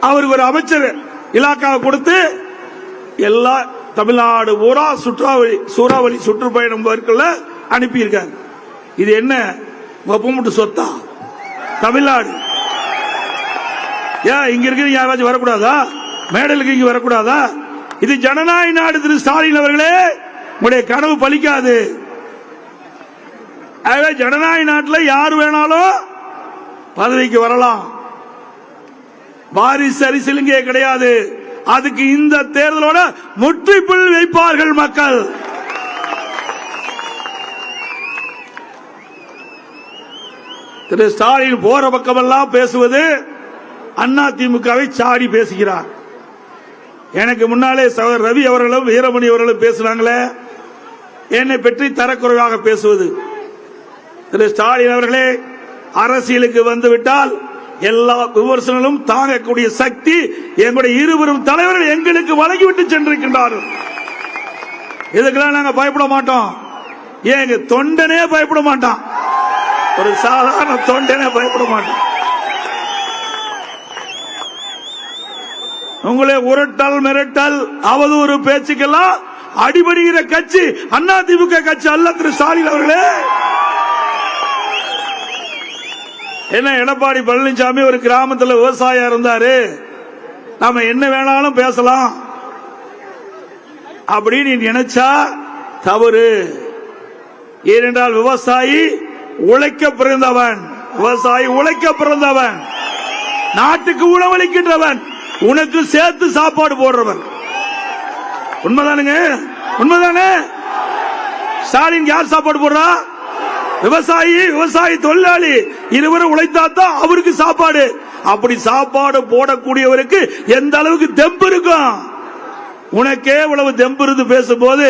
அவருக்கு ஒரு அமைச்சர் இலாக்காவை கொடுத்து எல்லா தமிழ்நாடு பூரா சூறாவளி சுற்றுப்பயணம் அனுப்பி இருக்காங்க. இது என்ன ஒப்பமுட்டு சொத்தா? தமிழ்நாடு ஏன் இங்க இருக்கிற யாராச்சும் வரக்கூடாதா? மேடலுக்கு இங்க வரக்கூடாதா? இது ஜனநாயக நாடு திரு ஸ்டாலின் அவர்களே, உங்களுடைய கனவு பலிக்காது. ஜனநாயக நாட்டில் யார் வேணாலும் பதவிக்கு வரலாம். வாரிசு அரசியலுங்க கிடையாது. அதுக்கு இந்த தேர்தலோட முற்றுப்புள்ளி வைப்பார்கள் மக்கள். திரு ஸ்டாலின் போற பக்கமெல்லாம் பேசுவது அதிமுகவை சாடி பேசுகிறார். எனக்கு முன்னாலே சகோதரர் ரவி அவர்களும் வீரமணி அவர்களும் பேசினாங்களே, என்னை பற்றி தரக்குறைவாக பேசுவது. திரு ஸ்டாலின் அவர்களே, அரசியலுக்கு வந்துவிட்டால் எல்லா விமர்சனங்களும் தாங்கக்கூடிய சக்தி எங்களுடைய இருவரும் தலைவர்கள் எங்களுக்கு வழங்கிவிட்டு சென்றிருக்கின்றார்கள். இதுக்கெல்லாம் நாங்க பயப்பட மாட்டோம். ஏங்க தொண்டனே பயப்பட மாட்டான். ஒரு சாதாரண தொண்டனே பயப்பட மாட்டான். உங்களை உரட்டல் மிரட்டல் அவதூறு பேச்சுக்கெல்லாம் அடிபடுகிற கட்சி அதிமுக கட்சி அல்ல திரு ஸ்டாலின் அவர்களே. என்ன எடப்பாடி பழனிசாமி ஒரு கிராமத்தில் விவசாயம் இருந்தாரு, நாம என்ன வேணாலும் பேசலாம் அப்படின்னு நினைச்சா தவறு. ஏனென்றால் விவசாயி உழைக்க பிறந்தவன், விவசாயி உழைக்க பிறந்தவன், நாட்டுக்கு உணவளிக்கின்றவன், உனக்கு சேர்த்து சாப்பாடு போடுறவன். உண்மைதானுங்க? உண்மைதானே? ஸ்டாலின் யார் சாப்பாடு போடுறா? விவசாயி, விவசாயி தொழிலாளி இருவரும் உழைத்தாத்தான் அவருக்கு சாப்பாடு. அப்படி சாப்பாடு போடக்கூடியவருக்கு எந்த அளவுக்கு தெம்பு இருக்கும்? உனக்கே இவ்வளவு தெம்பு இருந்து பேசும்போது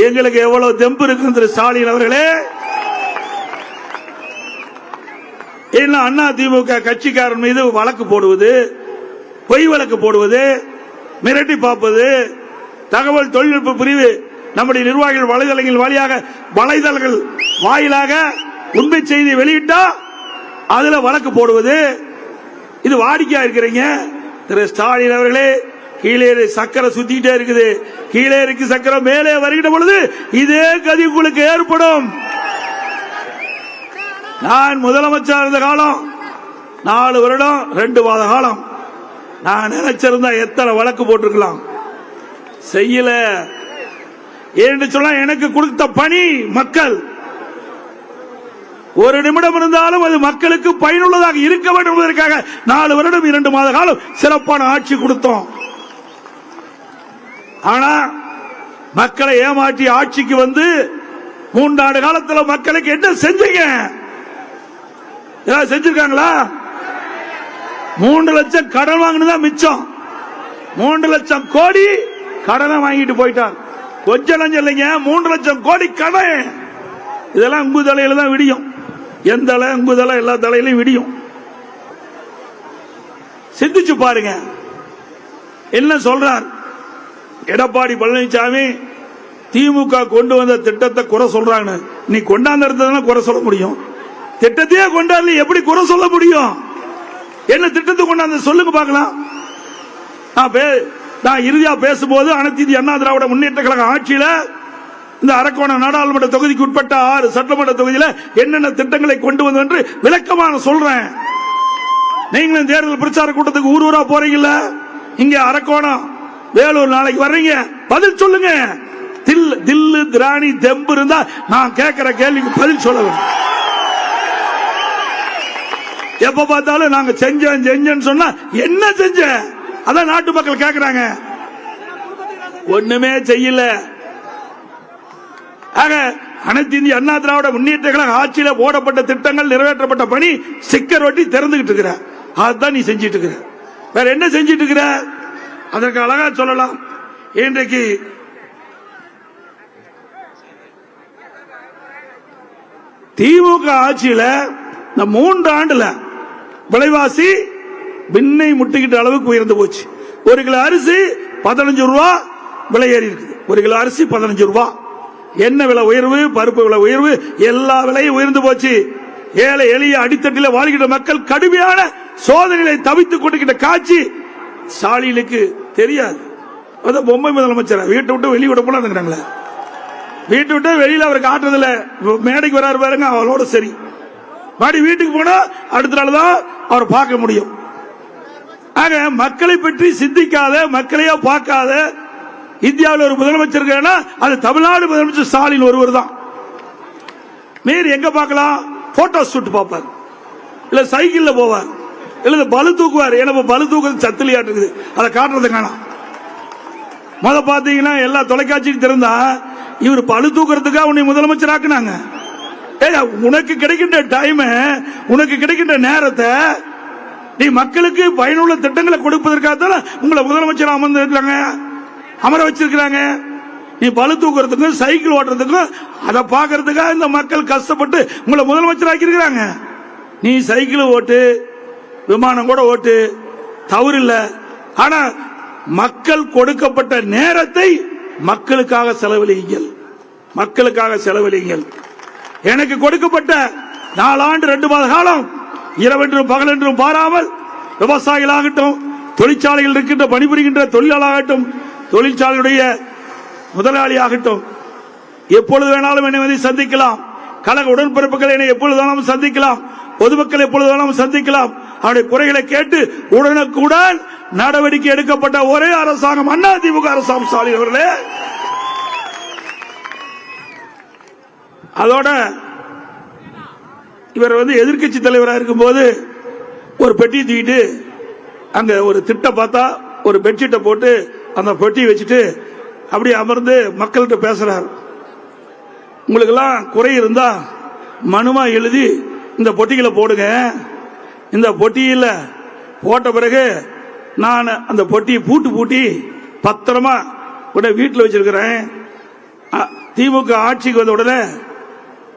எங்களுக்கு எவ்வளவு தெம்பு இருக்கு திரு ஸ்டாலின் அவர்களே. அதிமுக கட்சிக்காரன் மீது வழக்கு போடுவது, பொய் வழக்கு போடுவது, மிரட்டி பார்ப்பது, தகவல் தொழில்நுட்ப பிரிவு நம்முடைய நிர்வாகிகள் வலைதளங்கள் வாயிலாக உண்மை செய்தி வெளியிட்டா அதுல வழக்கு போடுவது, இது வாடிக்கையா இருக்கிறீங்க. திரு ஸ்டாலின் அவர்களே, கீழே சக்கரை சுத்திட்டே இருக்குது, கீழே இருக்கு சக்கரை மேலே வருகிற பொழுது இதே கதி உங்களுக்கு ஏற்படும். நான் முதலமைச்சர் இருந்த காலம் 4 வருடம் 2 மாத காலம் நான் நினைச்சிருந்தா எத்தனை வழக்கு போட்டிருக்கலாம், செய்யல. ஏன்னு சொன்னா எனக்கு கொடுத்த பணி மக்கள். ஒரு நிமிடம் இருந்தாலும் அது மக்களுக்கு பயனுள்ளதாக இருக்க வேண்டும் என்பதற்காக 4 வருடம் 2 மாத காலம் சிறப்பான ஆட்சி கொடுத்தோம். ஆனா மக்களை ஏமாற்றி ஆட்சிக்கு வந்து 3 ஆண்டு காலத்தில் மக்களுக்கு என்ன செஞ்சீங்க? செஞ்சிருக்காங்களா? 3 லட்சம் கடன் வாங்கினதான் மிச்சம். 3 லட்சம் கோடி கடனை வாங்கிட்டு போயிட்டார். கொஞ்சம் லஞ்சம் இல்லைங்க, 3 லட்சம் கோடி கடன். இதெல்லாம் உங்கு தலையில தான் விடியும். எந்த தலை உங்கு தலை எல்லா தலையிலும் விடியும். சிந்திச்சு பாருங்க என்ன சொல்றார் எடப்பாடி பழனிசாமி. திமுக கொண்டு வந்த திட்டத்தை குறை சொல்றாங்க. நீ கொண்டாந்து குறை சொல்ல முடியும்? திட்டத்தையே கொண்டாந்து எப்படி குறை சொல்ல முடியும்? என்ன திட்டத்தை கொண்டாந்து சொல்லுங்க பார்க்கலாம். நான் இறுதியா பேசும்போது அனைத்து இந்திய அண்ணா திராவிட முன்னேற்ற கழக ஆட்சியில இந்த அரக்கோணம் நாடாளுமன்ற தொகுதிக்கு உட்பட்ட 6 சட்டமன்ற தொகுதியில என்னென்ன திட்டங்களை கொண்டு வந்து என்று விளக்கமான சொல்றேன். நீங்களும் தேர்தல் பிரச்சார கூட்டத்துக்கு ஊர் ஊரா போறீங்கல்ல, இங்க அரக்கோணம் வேலூர் நாளைக்கு வர்றீங்க, பதில் சொல்லுங்க. தில்லு திராணி தெம்பு இருந்தா நான் கேட்கிற கேள்விக்கு பதில் சொல்லுங்க. எப்ப பார்த்தாலும் நாங்க செஞ்சேன்னு சொன்னா என்ன செஞ்ச? அதான் நாட்டு மக்கள் கேட்கிறாங்க. ஒண்ணுமே செய்யல. ஆக அனைத்து இந்திய அண்ணா திராவிட முன்னேற்ற கழக ஆட்சியில போடப்பட்ட திட்டங்கள் நிறைவேற்றப்பட்ட பணி ஸ்டிக்கர் ஒட்டி திறந்துகிட்டு இருக்கிற, அதுதான் நீ செஞ்சிட்டு இருக்கிற. வேற என்ன செஞ்சிட்டு இருக்கிற? அதற்கு அழகா சொல்லலாம். இன்றைக்கு திமுக ஆட்சியில இந்த 3 ஆண்டுல விலைவாசி விண்ணை முட்டிக்கிட்ட அளவுக்கு உயர்ந்து போச்சு. 1 கிலோ அரிசி 15 ரூபாய் விலை ஏறி இருக்குது. 1 கிலோ அரிசி 15 ரூபாய். எண்ணெய் விலை உயர்வு, பருப்பு விலை உயர்வு, எல்லா விலையும் உயர்ந்து போச்சு. ஏழை எளிய அடித்தட்டில் வாழ்கிற மக்கள் கடுமையான சோதனைகளை தவித்துக் கொண்டிருக்கின்ற காட்சி ஸ்டாலினுக்கு தெரியாது. பொம்மை முதலமைச்சர் வீட்டை விட்டு வெளியே விட போல வீட்டை விட்டு வெளியில அவர் காட்டுறதுல மேடைக்கு வராரு பாருங்க, அவளோட சரி பாடி வீட்டுக்கு போனா அடுத்த நாள் தான் அவர் பார்க்க முடியும். ஆக மக்களை பற்றி சிந்திக்காத, மக்களையோ பார்க்காத இந்தியாவில் ஒரு முதலமைச்சர் அது தமிழ்நாடு முதலமைச்சர் ஸ்டாலின் ஒருவர் தான். மீறி எங்க பார்க்கலாம்? போட்டோ ஷூட் பார்ப்பார், இல்ல சைக்கிள்ல போவார், இல்ல பலு தூக்குவார். ஏன்னா பலு தூக்குறது சத்திலியா இருக்குது, அதை காட்டுறது காணாம். முத பாத்தீங்கன்னா எல்லா தொலைக்காட்சியும் திறந்தா இவர் பழு தூக்குறதுக்காக உன்னை முதலமைச்சர் ஆக்குனாங்க. உனக்கு கிடைக்கின்ற டைம், உனக்கு கிடைக்கின்ற நேரத்தை நீ மக்களுக்கு பயனுள்ள திட்டங்களை கொடுப்பதற்காக உங்களை முதலமைச்சர் அமர வச்சிருக்கிறாங்க. நீ பழு தூக்குறதுக்கும் சைக்கிள் ஓட்டுறதுக்கும் அதை பார்க்கறதுக்காக இந்த மக்கள் கஷ்டப்பட்டு உங்களை முதலமைச்சர் ஆக்கியிருக்கிறாங்க. நீ சைக்கிள் ஓட்டு, விமானம் கூட ஓட்டு, தவறு இல்லை. ஆனா மக்கள் கொடுக்கப்பட்ட நேரத்தை மக்களுக்காக செலவழியுங்கள், மக்களுக்காக செலவழியுங்கள். எனக்கு கொடுக்கப்பட்ட 4 ஆண்டு 2 மாத காலம் இரவென்றும் பகலென்றும் பாராமல் விவசாயிகளாகட்டும், தொழிற்சாலைகள் இருக்கின்ற பணிபுரிகின்ற தொழிலாளராகட்டும், தொழிற்சாலையுடைய முதலாளியாகட்டும், எப்பொழுது வேணாலும் என்னை வந்து சந்திக்கலாம். கழக உடன்பிறப்புகள் என்னை எப்பொழுது வேணாலும் சந்திக்கலாம், பொதுமக்கள் எப்பொழுது வேணாலும் சந்திக்கலாம். அவருடைய குறைகளை கேட்டு உடனுக்குடன் நடவடிக்கை எடுக்கப்பட்ட ஒரே அரசாங்கம் அதிமுக அரசாங்கம் ஸ்டாலின் அவர்களே. அதோட இவர் எதிர்க்கட்சி தலைவராக இருக்கும் போது ஒரு பெட்டி தூக்கிட்டு அங்க ஒரு திட்டம் பார்த்தா ஒரு பெட்ஷீட்டை போட்டு அந்த பெட்டி வச்சுட்டு அப்படியே அமர்ந்து மக்கள்கிட்ட பேசுறார். உங்களுக்கு எல்லாம் குறை இருந்தா மனுமா எழுதி இந்த பொட்டிகளை போடுங்க, இந்த பொட்டியில போட்ட பிறகு நான் அந்த பொட்டியை பூட்டி பத்திரமா வீட்டில் வச்சிருக்கிறேன். திமுக ஆட்சிக்கு வந்த உடனே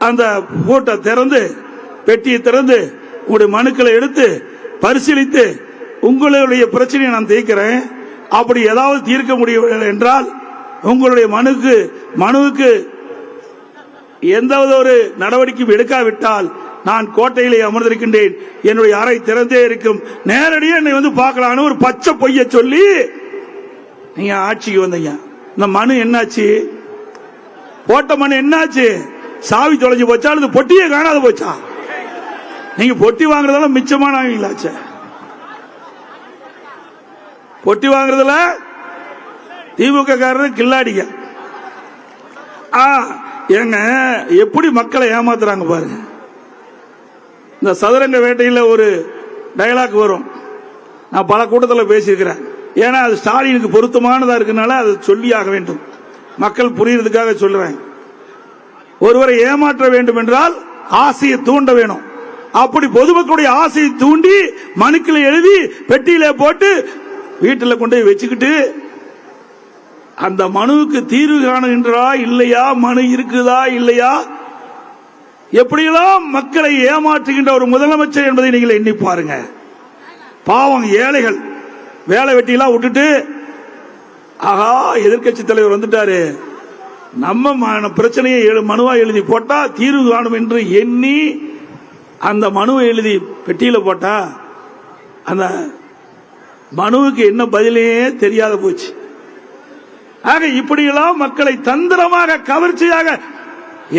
அந்த பூட்டை திறந்து, பெட்டியை திறந்து உங்களுடைய மனுக்களை எடுத்து பரிசீலித்து உங்களுடைய பிரச்சனையை நான் தீர்க்கிறேன். அப்படி ஏதாவது தீர்க்க முடியவில்லை என்றால் உங்களுடைய மனுவுக்கு எந்த ஒரு நடவடிக்கையும் எடுக்காவிட்டால் நான் கோட்டையிலே அமர்ந்திருக்கின்றேன், என்னுடைய அறை திறந்தே இருக்கும், நேரடியாக என்னை பார்க்கலான்னு ஒரு பச்சை பொய்ய சொல்லி நீங்க ஆட்சிக்கு வந்தீங்க. இந்த மனு என்னாச்சு? போட்ட மனு என்னாச்சு? சாவி தொலைஞ்சு போச்சா அல்லது பொட்டியே காணாத போச்சா? நீங்க பொட்டி வாங்குறதெல்லாம் மிச்சமானவங்களாச்சே. பொட்டி வாங்குறதுல திமுக காரர் கில்லாடிங்க. ஏங்க எப்படி மக்களை ஏமாத்துறாங்க பாருங்க. இந்த சதுரங்க வேட்டையில் ஒரு டயலாக் வரும், நான் பல கூட்டத்தில் பேசியிருக்கிறேன். ஏன்னா அது ஸ்டாலினுக்கு பொருத்தமானதா இருக்கனால அதை சொல்லியாக வேண்டும், மக்கள் புரியறதுக்காக சொல்றேன். ஒருவரை ஏமாற்ற வேண்டும் என்றால் ஆசையை தூண்ட வேணும். அப்படி பொதுமக்களுடைய ஆசையை தூண்டி மனுக்களை எழுதி பெட்டியில போட்டு வீட்டில் கொண்டு வச்சுக்கிட்டு அந்த மனுவுக்கு தீர்வு காணுகின்றா இல்லையா, மனு இருக்குதா இல்லையா, எப்படியெல்லாம் மக்களை ஏமாற்றுகின்ற ஒரு முதலமைச்சர் என்பதை நீங்கள் எண்ணி பாருங்க. பாவம் ஏழைகள் வேலை வெட்டியெல்லாம் விட்டுட்டு ஆகா எதிர்கட்சி தலைவர் வந்துட்டாரு, நம்ம பிரச்சனையை மனுவா எழுதி போட்டா தீர்வு காணும் என்று எண்ணி அந்த மனுவை எழுதி பெட்டியில போட்டா அந்த மனுவுக்கு என்ன பதிலே தெரியாத போச்சு. ஆக இப்படியெல்லாம் மக்களை தந்திரமாக கவர்ச்சியாக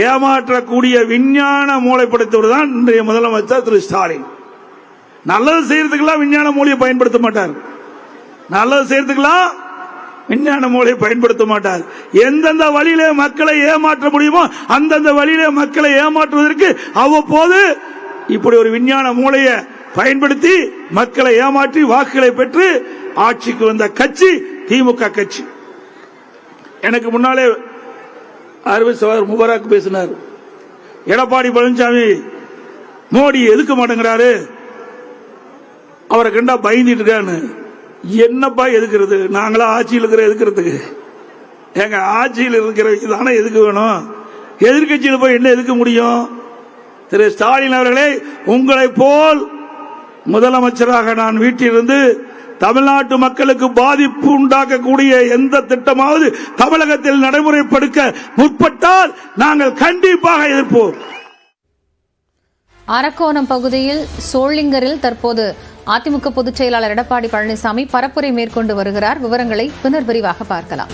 ஏமாற்றக்கூடிய விஞ்ஞான மூளை படைத்தவர் தான் இன்றைய முதலமைச்சர் திரு ஸ்டாலின். நல்லது செய்யறதுக்கெல்லாம் விஞ்ஞான மூலையை பயன்படுத்த மாட்டார், நல்லது செய்யறதுக்கெல்லாம் விஞ்ஞான மூலையை பயன்படுத்த மாட்டார். எந்தெந்த வழியிலே மக்களை ஏமாற்ற முடியுமோ அந்தந்த வழியிலே மக்களை ஏமாற்றுவதற்கு அவ்வப்போது இப்படி ஒரு விஞ்ஞான மூலையை பயன்படுத்தி மக்களை ஏமாற்றி வாக்குகளை பெற்று ஆட்சிக்கு வந்த கட்சி திமுக கட்சி. எனக்கு முன்னாலே அரவிந்த் சவார் முபாரக் பேசினார். எடப்பாடி பழனிசாமி மோடி எதுக்க மாட்டேங்கிறாரு, அவரை கண்டா பயந்துட்டு இருக்கான்னு. என்னப்பா எதுக்கிறது, நாங்களா ஆட்சியில் இருக்கிற எதுக்கிறதுக்கு? எங்க ஆட்சியில் இருக்கிற தானே எதுக்கு வேணும், எதிர்கட்சியில் போய் என்ன எதுக்க முடியும்? திரு ஸ்டாலின் அவர்களே, உங்களை போல் முதலமைச்சராக நான் வீட்டிலிருந்து தமிழ்நாட்டு மக்களுக்கு பாதிப்பு உண்டாக்கக்கூடிய எந்த திட்டமாவது தமிழகத்தில் நடைமுறைப்படுத்த முற்பட்டால் நாங்கள் கண்டிப்பாக எதிர்ப்போம். அரக்கோணம் பகுதியில் சோளிங்கரில் தற்போது அதிமுக பொதுச் செயலாளர் எடப்பாடி பழனிசாமி பரப்புரை மேற்கொண்டு வருகிறார். விவரங்களை பின்னர் விரிவாக பார்க்கலாம்.